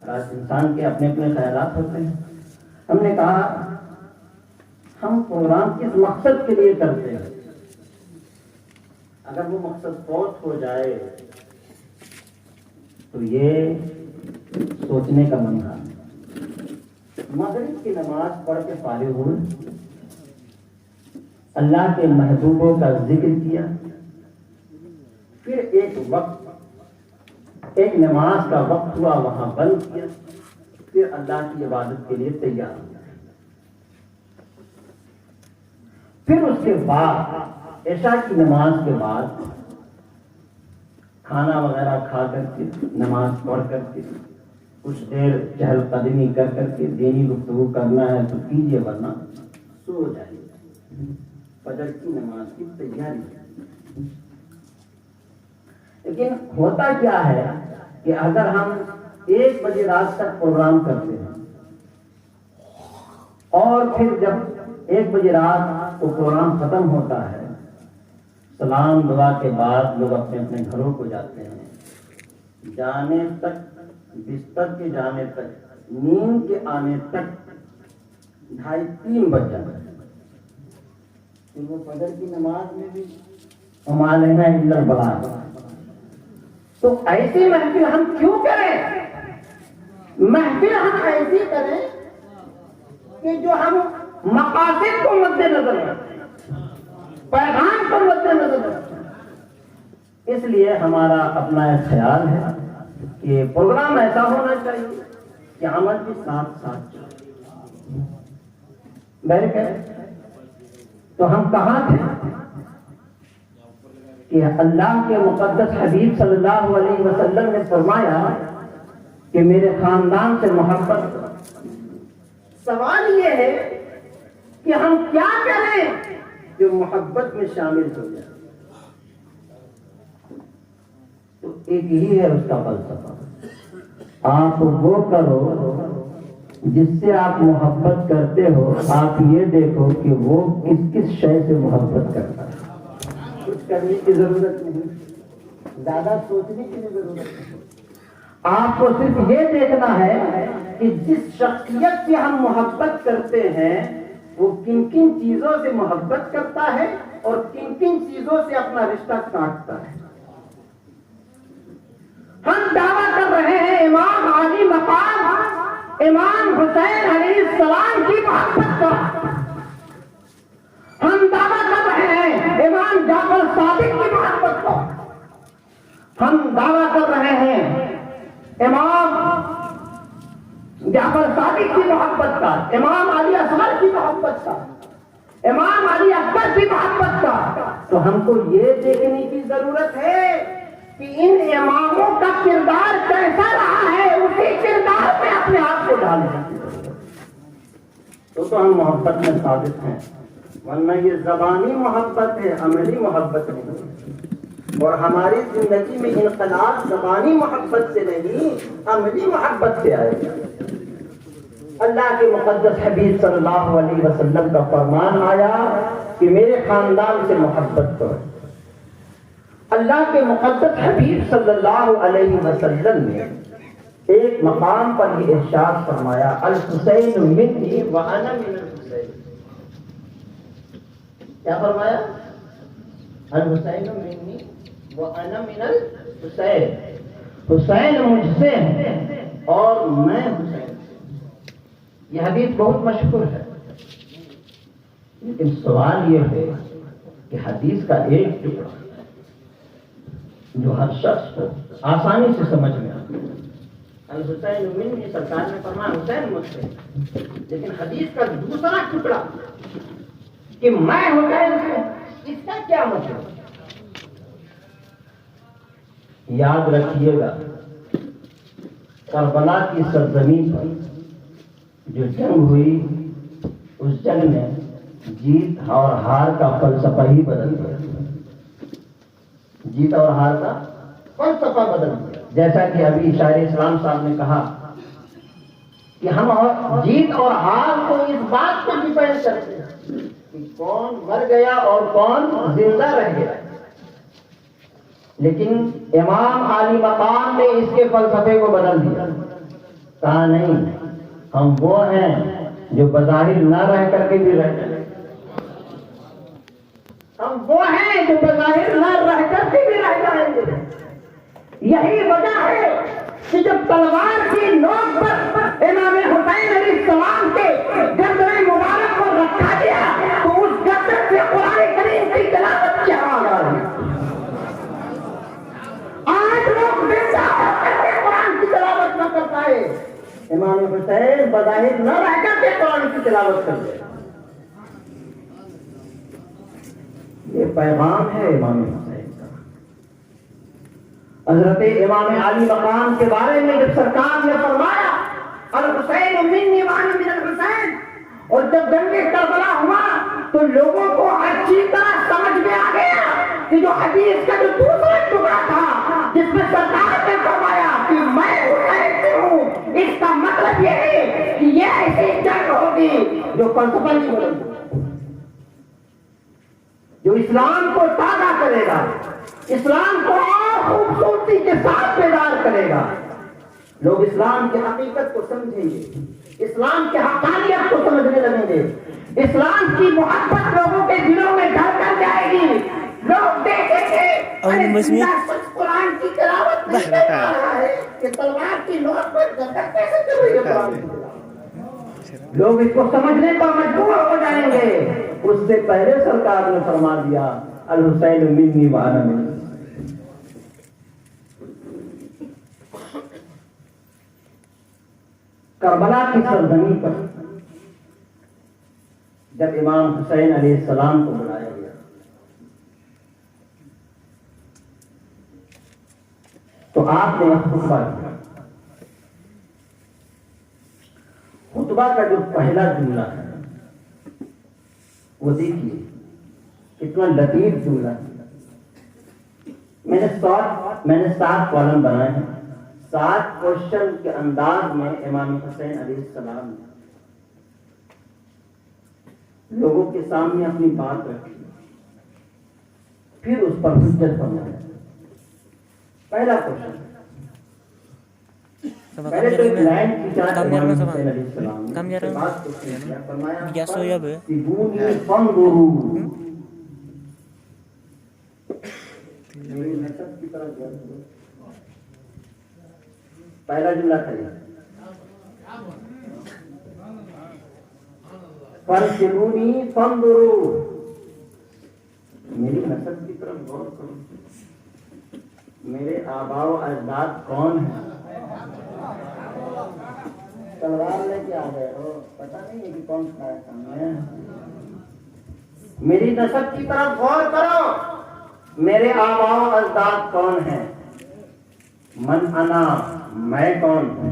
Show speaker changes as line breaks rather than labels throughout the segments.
آج انسان کے اپنے اپنے خیالات ہوتے ہیں. ہم نے کہا ہم پروگرام کس مقصد کے لیے کرتے ہیں؟ اگر وہ مقصد فوت ہو جائے تو یہ سوچنے کا منظر. مغرب کی نماز پڑھ کے فارغ ہوئے، اللہ کے محبوبوں کا ذکر کیا، پھر ایک وقت، ایک نماز کا وقت ہوا، وہاں بند کیا، پھر اللہ کی عبادت کے لیے تیار ہو جائے. پھر اس کے بعد عشاء کی نماز کے بعد کھانا وغیرہ کھا کر کے نماز پڑھ کر کے کچھ دیر چہل قدمی کر کر کے دینی گفتگو کرنا ہے تو کیجیے، ورنہ سو جائیے. فجر کی نماز کی تیاری. لیکن ہوتا کیا ہے کہ اگر ہم 1 بجے رات تک پروگرام کرتے ہیں اور پھر جب 1 بجے رات وہ پروگرام ختم ہوتا ہے، سلام دعا کے بعد لوگ اپنے اپنے گھروں کو جاتے ہیں، جانے تک، بستر کے جانے تک، نیند کے آنے تک 2:30-3 بج جاتے ہیں. وہ فجر کی نماز میں بھی وما علینا الا البلاغ. تو ایسی محفل ہم کیوں کریں؟ محفل ہم ایسی کریں کہ جو ہم مقاصد کو مد نظر رکھیں، پیغام کو مد نظر رکھیں. اس لیے ہمارا اپنا ایک خیال ہے کہ پروگرام ایسا ہونا چاہیے کہ عمل کے ساتھ ساتھ چلے. بہرکیف تو ہم کہاں تھے کہ اللہ کے مقدس حبیب صلی اللہ علیہ وسلم نے فرمایا کہ میرے خاندان سے محبت. سوال یہ ہے کہ ہم کیا کریں جو محبت میں شامل ہو جائے. تو ایک ہی ہے اس کا فلسفہ، آپ وہ کرو جس سے آپ محبت کرتے ہو. آپ یہ دیکھو کہ وہ کس کس شے سے محبت کرتا ہے. کچھ کرنے کی ضرورت نہیں، زیادہ سوچنے کی ضرورت نہیں. آپ کو صرف یہ دیکھنا ہے کہ جس شخصیت سے ہم محبت کرتے ہیں وہ کن کن چیزوں سے محبت کرتا ہے اور کن کن چیزوں سے اپنا رشتہ کاٹتا ہے. ہم دعویٰ کر رہے ہیں امام علی مقام امام حسین علیہ السلام کی محبت کا. ہم دعویٰ کر رہے ہیں امام جعفر صادق کی محبت کا. ہم دعویٰ کر رہے ہیں امام جعفر صادق کی محبت کا، امام علی اصغر کی محبت کا، امام علی اکبر کی محبت کا. تو ہم کو یہ دیکھنے کی ضرورت ہے کہ ان اماموں کا کردار کیسا رہا ہے، اسی کردار میں اپنے آپ کو ڈالیں. تو ہم محبت میں ثابت ہیں، ورنہ یہ زبانی محبت ہے، عملی محبت نہیں. اور ہماری زندگی میں انقلاب زبانی محبت سے نہیں، عملی محبت سے آئے گا. اللہ کے مقدس حبیب صلی اللہ علیہ وسلم کا فرمان آیا کہ میرے خاندان سے محبت کرو. اللہ کے مقدس حبیب صلی اللہ علیہ وسلم نے ایک مقام پر یہ ارشاد فرمایا، الحسین منی وانا من الحسین. کیا فرمایا؟ الحسین منی وانا من الحسین. حسین مجھ سے ہے اور میں حسین سے. یہ حدیث بہت مشہور ہے، لیکن سوال یہ ہے کہ حدیث کا ایک ٹکڑا جو ہر شخص کو آسانی سے سمجھ میں آتا ہے، الحسین منی، سرکار نے فرمایا حسین مجھ سے، لیکن حدیث کا دوسرا ٹکڑا کہ میں حسین ہوں، اس کا کیا مطلب؟ یاد رکھیے گا، کربلا کی سرزمین پر جو جنگ ہوئی، اس جنگ نے جیت اور ہار کا فلسفہ ہی بدل دیا. جیت اور ہار کا فلسفہ بدل دیا. جیسا کہ ابھی شاعر اسلام صاحب نے کہا کہ ہم جیت اور ہار کو اس بات پہ ڈیپینڈ کرتے ہیں کہ کون مر گیا اور کون زندہ رہ گیا. لیکن امام علی مقام نے اس کے فلسفے کو بدل دیا. کہا نہیں، ہم وہ ہیں جو بظاہر نہ رہ کر کے بھی رہ جائیں، ہم وہ ہیں جو بظاہر نہ رہ کر کے بھی رہ جائیں گے۔ یہی وجہ ہے کہ جب تلوار کی نوک پر امام حسین علیہ السلام کے گردن مبارک کو رکھا گیا تو اس گردن سے قرآن کریم کی تلاوت کی آواز آ رہی۔ آج لوگ بیٹا ہو کر کے قرآن کی تلاوت نہ کر پائے، امام حسین بظاہر نہ رہ کر کے قرآن کی تلاوت کر دے۔ یہ پیغام ہے امام حسین کا۔ حضرت امام علی مقام کے بارے میں جب سرکار نے فرمایا الحسین منی وانا من الحسین، اور جب جنگ کربلا ہوا تو لوگوں کو اچھی طرح سمجھ میں آ گیا کہ جو حدیث کا جو دوسرا ٹکڑا تھا جس میں سرکار نے فرمایا کہ میں حسین سے ہوں، اس کا مطلب یہ ہے کہ یہ ایسی جنگ ہوگی جو فلسفہ نہیں ہوگی، جو اسلام کو تازہ کرے گا، اسلام کو اور خوبصورتی کے ساتھ بیدار کرے گا۔ لوگ اسلام کی حقیقت کو سمجھیں گے، اسلام کی حقانیت کو سمجھنے لگیں گے، اسلام کی محبت لوگوں کے دلوں میں گھر کر جائے گی۔ لوگ دیکھیں گے قرآن کی تلاوت نہیں کر رہا ہے کہ تلوار کی نوک پر گردن کیسے چل رہی ہے قرآن کی تلاوت۔ لوگ اس کو سمجھنے پر مجبور ہو جائیں گے۔ اس سے پہلے سرکار نے فرما دیا الحسین منی وانا من الحسین۔ کربلا کی سرزمین پر جب امام حسین علیہ السلام کو بلایا گیا تو آپ نے خطبہ دیا۔ خطبہ کا جو پہلا جملہ ہے وہ دیکھیے کتنا لطیف جملہ ہے۔ میں نے 7 کالم بنائے ہیں، 7 کوشچن کے انداز میں امام حسین علیہ السلام نے لوگوں کے سامنے اپنی بات رکھی، پھر اس پر حجت فرمایا۔ پہلا کوشچن، پہلے تو ایک لائن کھینچا امام حسین علیہ السلام نے، بات کو کیا فرمایا فَاتِّبُونِي فَانظُرُوا، میری نسب کی طرف غور کرو۔ پہلا جملہ تھا فَاتِّبُونِي فَانظُرُوا، میری نسب کی طرف غور کرو، میرے آباء و اجداد کون ہیں؟ تلوار لے کے آ گئے ہو، پتہ نہیں ہے کہ کون سا ہے سامنے۔ میری نسب کی طرف غور کرو، میرے آباء و اجداد کون ہیں؟ من انا، میں کون ہوں؟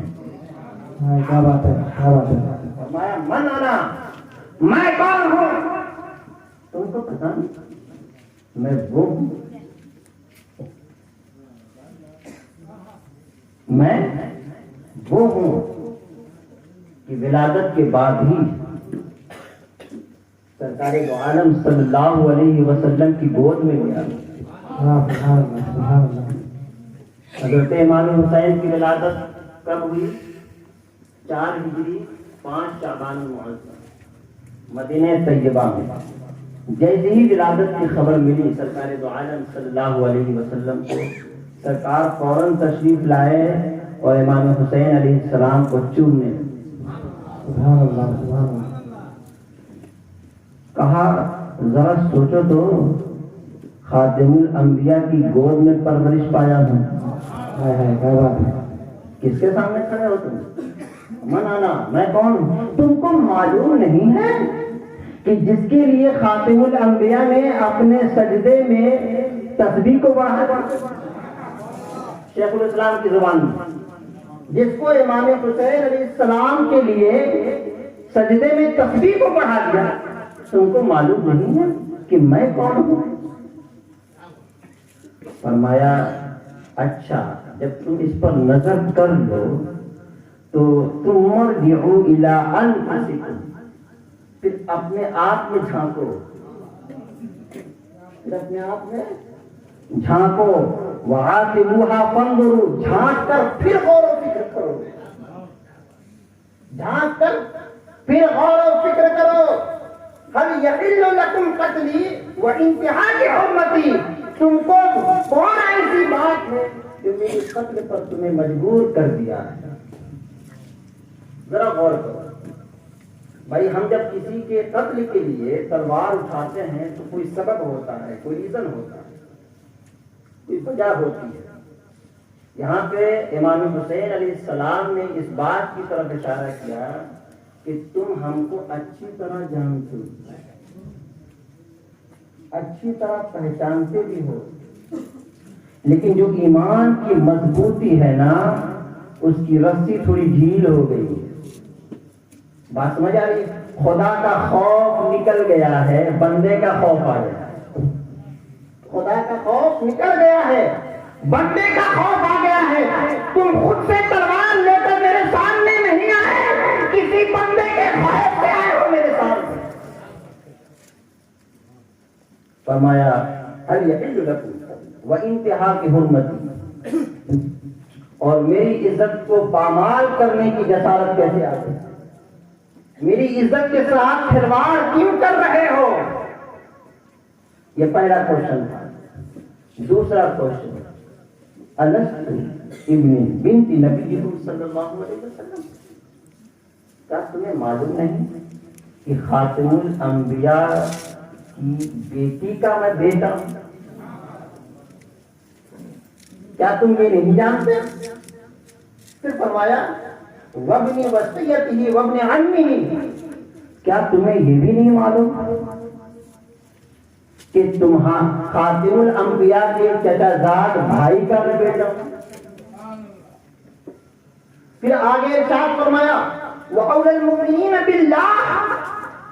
کیا بات ہے، کیا بات ہے۔ فرمایا من انا، میں کون ہوں؟ تم کو پتہ نہیں میں وہ ہوں، میں وہ ہوں کہ ولادت کے بعد ہی سرکار دو عالم صلی اللہ علیہ وسلم کی گود میں گیا۔ حضرت امام حسین کی ولادت کب ہوئی؟ 4 ہجری 5 شعبان المعظم مدینہ طیبہ میں۔ جیسے ہی ولادت کی خبر ملی سرکار دو عالم صلی اللہ علیہ وسلم کو، سرکار فوراً تشریف لائے اور امام حسین علیہ السلام کو چومنے لگے۔ سبحان اللہ، سبحان اللہ۔ کہا ذرا سوچو تو، خاتم الانبیاء کی گود میں پرورش پایا ہوں، کیا بات ہے، کس کے سامنے کھڑے ہو تم؟ من انا، میں کون ہوں؟ تم کو معلوم نہیں ہے کہ جس کے لیے خاتم الانبیاء نے اپنے سجدے میں تسبیح کو بڑھایا، شیخ الاسلام کی زبان میں، جس کو امام حسین علیہ السلام کے لیے سجدے میں تسبیح کو بڑھا دیا، تم کو معلوم نہیں ہے کہ میں کون ہوں؟ فرمایا اچھا جب تم اس پر نظر کر لو تو تم مرجعوا الی انفسکم، پھر اپنے آپ میں جھانکو، پھر اپنے آپ میں جھانکو، وعاتبوها فانظروا، جھانک کر پھر غور و فکر کرو۔
پھر غور و فکر کرو، هل يحل لكم قتلی وانتهاك حرمتی، تم کو کون ایسی بات ہے
جو میری قتل پر تمہیں مجبور کر دیا ہے؟ ذرا غور کرو بھائی، ہم جب کسی کے قتل کے لیے تلوار اٹھاتے ہیں تو کوئی سبب ہوتا ہے، کوئی ریزن ہوتا ہے، کوئی وجہ ہوتی ہے۔ یہاں پہ امام حسین علیہ السلام نے اس بات کی طرف اشارہ کیا کہ تم ہم کو اچھی طرح جانتے ہو، اچھی طرح پہچانتے بھی ہو، لیکن جو ایمان کی مضبوطی ہے نا، اس کی رسی تھوڑی ڈھیل ہو گئی ہے۔ بات سمجھ آ رہی ہے؟ خدا کا خوف نکل گیا ہے، بندے کا خوف آ گیا ہے۔
خدا کا خوف نکل گیا ہے، بندے کا خوف آ گیا ہے۔ تم خود سے تلوار لے کر میرے سامنے نہیں آئے، کسی بندے کے خوف سے آئے ہو میرے سامنے۔
فرمایا هل يحل لكم وانتهاك حرمتی، اور میری عزت کو پامال کرنے کی جسارت کیسے آ گئی؟ میری عزت کے ساتھ کھلواڑ کیوں کر رہے ہو؟ یہ پہلا کوشچن تھا۔ دوسرا کوشچن، الست ابن بنت نبی صلی اللہ علیہ وسلم، کیا تمہیں معلوم نہیں کہ خاتم الانبیاء کی بیٹی کا میں بیٹا ہوں؟ کیا تم یہ نہیں جانتے؟
پھر فرمایا وابن وصیتہ وابن عمہ،
کیا تمہیں یہ بھی نہیں معلوم کہ خاتم الانبیاء کے چچا زاد بھائی کا میں بیٹا ہوں؟
پھر آگے ارشاد فرمایا وَأَوْلَى الْمُؤْمِنِينَ بِاللَّهِ،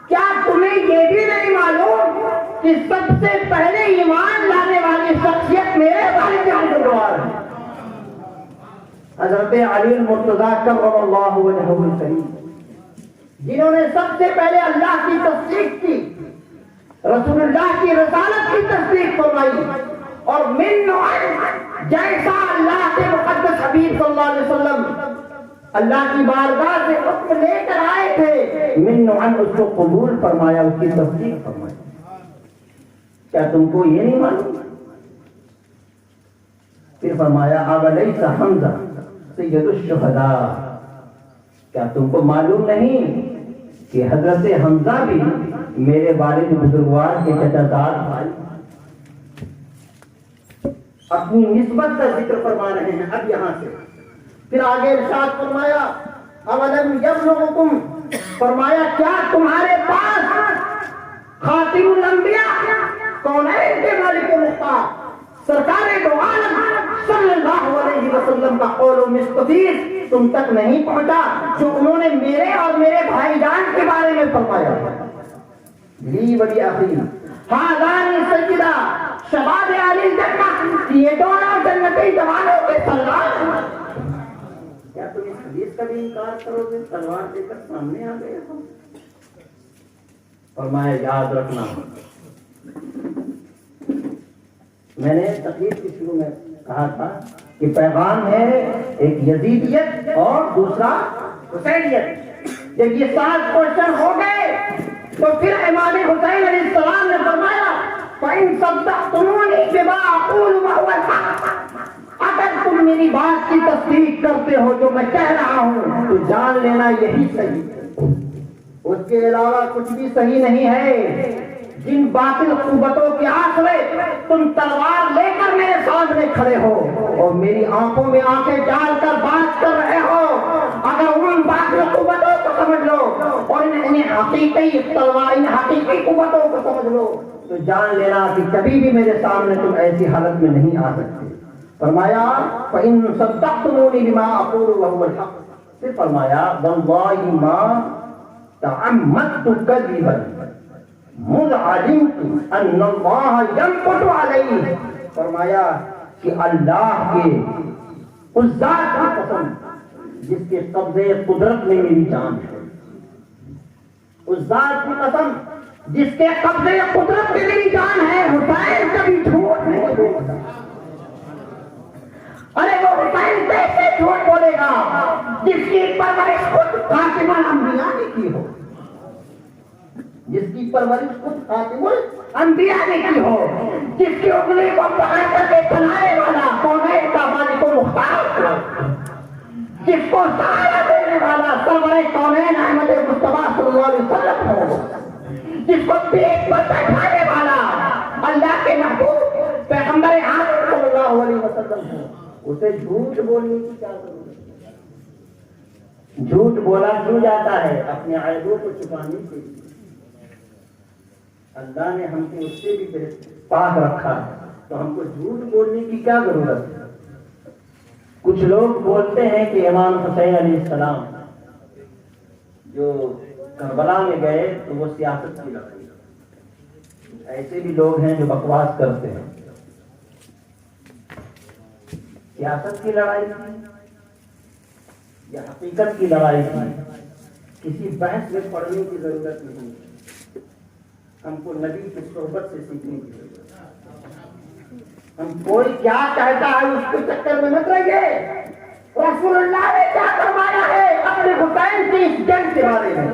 کیا تمہیں یہ بھی نہیں معلوم کہ سب سے پہلے ایمان لانے والی شخصیت میرے والد بزرگوار ہے،
حضرت علی المرتضیٰ کرم اللہ وجہہ الکریم،
جنہوں نے سب سے پہلے اللہ کی تصدیق کی، رسول اللہ کی رسالت کی تصدیق فرمائی، اور من نوع جیسا اللہ کے مقدس حبیب صلی اللہ علیہ وسلم اللہ کی بارگاہ سے حکم لے کر آئے تھے،
من نوع اس کو قبول فرمایا، اس کی تصدیق فرمائی۔ کیا تم کو یہ نہیں معلوم؟ پھر فرمایا اولیس حمزہ سید الشہداء، کیا تم کو معلوم نہیں کہ حضرت حمزہ بھی میرے والد بزرگوار کے چچا زاد بھائی؟ اپنی نسبت کا ذکر فرما رہے ہیں اب یہاں سے۔
پھر آگے ارشاد فرمایا اولم یبلغکم، فرمایا کیا تمہارے پاس خاتم الانبیاء کونین کے مالک مختار سرکار دو عالم صلی اللہ علیہ وسلم کا قول و مستفیض تم تک نہیں پہنچا جو انہوں نے میرے اور میرے بھائی جان کے بارے میں فرمایا؟
لی ولی اخی
ہذان سجدہ شباب علی جنت، یہ دونوں جنتی جوانوں کے سردار۔
کیا تم اس حدیث کا بھی انکار کرو گے؟ تلوار دے کر سامنے آ گئے ہو۔ فرمایا یاد رکھنا، میں نے تقریر کے شروع میں کہا تھا کہ پیغام ہے ایک یزیدیت اور دوسرا حسینیت۔ جب یہ 7 کوشچن ہو گئے تو پھر امام حسین علیہ السلام نے فرمایا فَإِن صَدَّقْتُمُونِي بِمَا أَقُولُ وَهُوَ الْحَقُّ، اگر تم میری بات کی تصدیق کرتے ہو جو میں کہہ رہا ہوں تو جان لینا یہی صحیح ہے، اس کے علاوہ کچھ بھی صحیح نہیں ہے۔ جن باطل قوتوں کے آسرے تم تلوار لے کر میرے سامنے کھڑے ہو اور میری آنکھوں میں آنکھیں ڈال کر بات کر رہے ہو، اگر ان باطل قوتوں کو سمجھ لو اور ان حقیقی تلوار، ان حقیقی قوتوں کو سمجھ لو تو جان لینا کہ کبھی بھی میرے سامنے تم ایسی حالت میں نہیں آ سکتے۔ فرمایا فَإِن صَدَّقْتُمُونِي بِمَا أَقُولُ وَهُوَ الْحَقُّ، پھر فرمایا وَاللَّهِ مَا تَعَمَّدْتُ كَذِبًا مُذْ عَلِمْتُ أَنَّ اللَّهَ يَنقُضُ عَلَيْهِ، فرمایا کہ اللہ کے اس ذات کی قسم جس کے قبضے قدرت میں میری جان ہے، اس ذات کی قسم جس کے قبضے قدرت میں میری جان ہے، حسین کبھی جھوٹ نہیں بولتا۔ ارے وہ حسین کیسے جھوٹ بولے گا جس کی پرورش خود قاسم الانبیاء نے کی ہو؟
جس کی پرورش خود خاتم الانبیاء نے کی ہو، جس کی انگلی کو پکڑ کر کے چلانے والا کونین کا مالک و مختار، جس کو سہارا دینے والا سرور کونین احمد مصطفیٰ صلی اللہ علیہ وسلم ہو، جس کو پیٹ پر بیٹھانے والا اللہ کے محبوب پیغمبر اعظم صلی اللہ علیہ وسلم ہو، اسے جھوٹ بولنے کی کیا ضرورت ہے؟ جھوٹ بولا کیوں جاتا ہے؟ اپنے عیبوں کو چھپانے کے لیے۔ اللہ نے ہم کو اس سے بھی پاک رکھا ہے، تو ہم کو جھوٹ بولنے کی کیا ضرورت ہے؟ کچھ لوگ بولتے ہیں کہ امام حسین علیہ السلام جو کربلا میں گئے تو وہ سیاست کی لڑائی، ایسے بھی لوگ ہیں جو بکواس کرتے ہیں۔ سیاست کی لڑائی یا حقیقت کی لڑائی تھی، کسی بحث میں پڑھنے کی ضرورت نہیں، ہم کو نبی کی صحبت سے سیکھنے کی ضرورت ہے۔ ہم کوئی کیا کہتا ہے اس کے چکر میں مت رہیے، رسول اللہ نے کیا فرمایا ہے اپنے حسین کی اس جنگ کے بارے میں،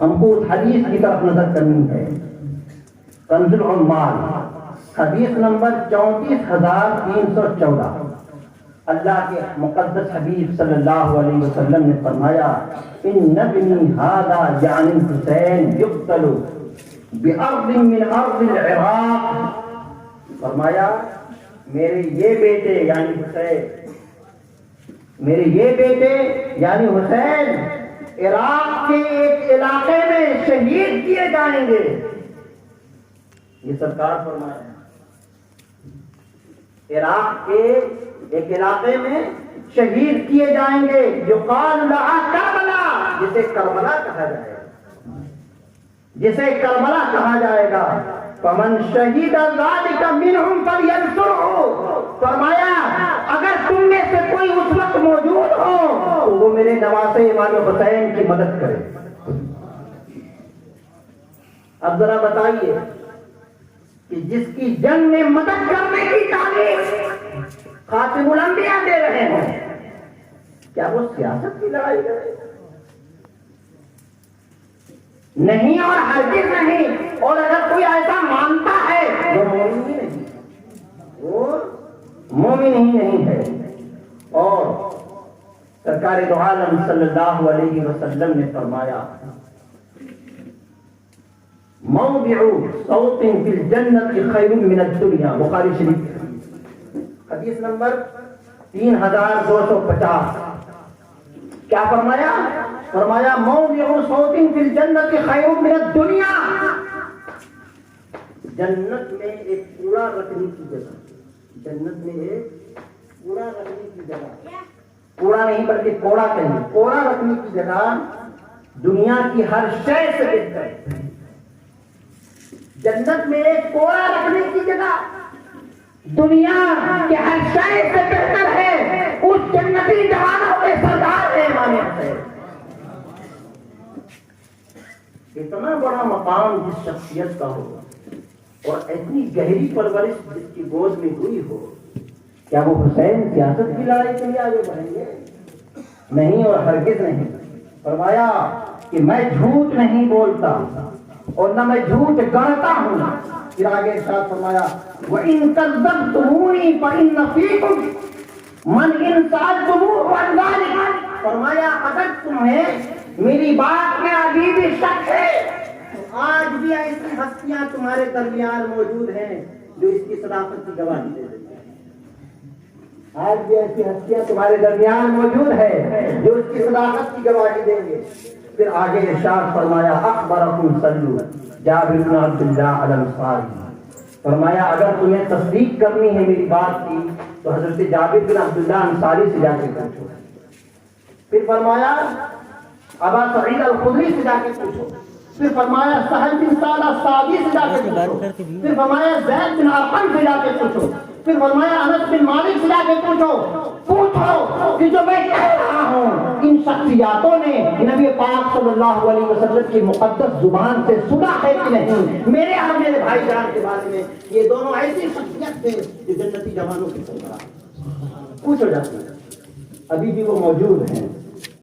ہم کو اس حدیث کی طرف نظر کرنی ہے۔ کنز العمال حدیث نمبر 34,314، اللہ کے مقدس حبیب صلی اللہ علیہ وسلم نے فرمایا ان ابنی ھذا یعنی حسین یقتل بارض من ارض العراق، فرمایا میرے یہ بیٹے یعنی حسین، میرے یہ بیٹے یعنی حسین عراق کے ایک علاقے میں شہید کیے جائیں گے۔ یہ سرکار فرمایا عراق کے ایک علاقے میں شہید کیے جائیں گے، یقال لہا کربلا، جسے کربلا کہا جائے گا، جسے کربلا کہا جائے گا۔ فمن شہید ذلک منہم فلینصرہ، فرمایا اگر تم میں سے کوئی اس وقت موجود ہو تو وہ میرے نواسے امام حسین کی مدد کرے۔ اب ذرا بتائیے کہ جس کی جنگ میں مدد کرنے کی تعلیم خاتم الانبیاء دے رہے ہیں، کیا وہ سیاست کی لڑائی کر رہے ہیں؟ نہیں اور ہرگز نہیں۔ اور اگر کوئی ایسا مانتا ہے وہ مومن ہی نہیں، وہ مومن ہی نہیں ہے۔ اور سرکار دو عالم صلی اللہ علیہ وسلم نے فرمایا موضع صوت فی الجنت خیر من الدنیا، بخاری شریف حدیث نمبر 3250۔ کیا فرمایا؟ فرمایا موضع صوت فی الجنت خیر من الدنیا، جنت میں ایک کوڑا رکھنے کی جگہ، جنت میں ایک کوڑا رکھنے کی جگہ، کوڑا نہیں بلکہ کوڑا کہیں، کوڑا رکھنے کی جگہ دنیا کی ہر شے سے بہتر ہے۔ جنت میں ایک کوڑا رکھنے کی جگہ دنیا کے ہر شے سے بہتر ہے۔ اس جنتی جوانوں کے سردار ہیں امام حسین۔ اتنا بڑا مقام جس شخصیت کا ہو اور اتنی گہری پرورش جس کی گود میں ہوئی ہو، کیا وہ حسین سیاست کی لڑائی کے لیے آگے بڑھیں گے؟ نہیں اور ہرگز نہیں۔ فرمایا کہ میں جھوٹ نہیں بولتا اور نہ میں جھوٹ گڑتا ہوں۔ پھر آگے ارشاد فرمایا وَإِن كَذَّبْتُمُونِي فَإِنَّ فِيكُمْ مَنْ إِن سَأَلْتُمُوهُ عَنْ ذَلِكَ، فرمایا اگر تمہیں میری بات میں ابھی بھی شک ہے تو آج بھی ایسی ہستیاں تمہارے درمیان موجود ہیں جو اس کی صداقت کی گواہی دے رہی ہیں۔ آج بھی ایسی ہستیاں تمہارے درمیان موجود ہیں جو اس کی صداقت کی گواہی دیں گے۔ پھر آگے ارشاد فرمایا اخبرکم صلو جابر بن عبداللہ الانصاری، فرمایا اگر تمہیں تصدیق کرنی ہے میری بات کی تو حضرت جابر بن عبداللہ انصاری سے جا کے پوچھو۔ پھر فرمایا ابا سعید الخدری سے جا کے پوچھو۔ پھر فرمایا سہل بن سعد الساعدی سے جا کے پوچھو۔ پھر فرمایا زید بن ارقم سے جا کے پوچھو۔ پھر فرمایا انس بن مالک سے جا کے پوچھو کہ جو میں کہہ رہا ہوں ان شخصیاتوں نے نبی پاک صلی اللہ علیہ وسلم کی مقدس زبان سے سنا ہے کہ نہیں۔ میرے اور میرے بھائی جان کے بارے میں یہ دونوں ایسی شخصیت تھے جو جنتی جوانوں کے سربراہ، پوچھو جاتے ہیں، ابھی بھی وہ موجود ہیں۔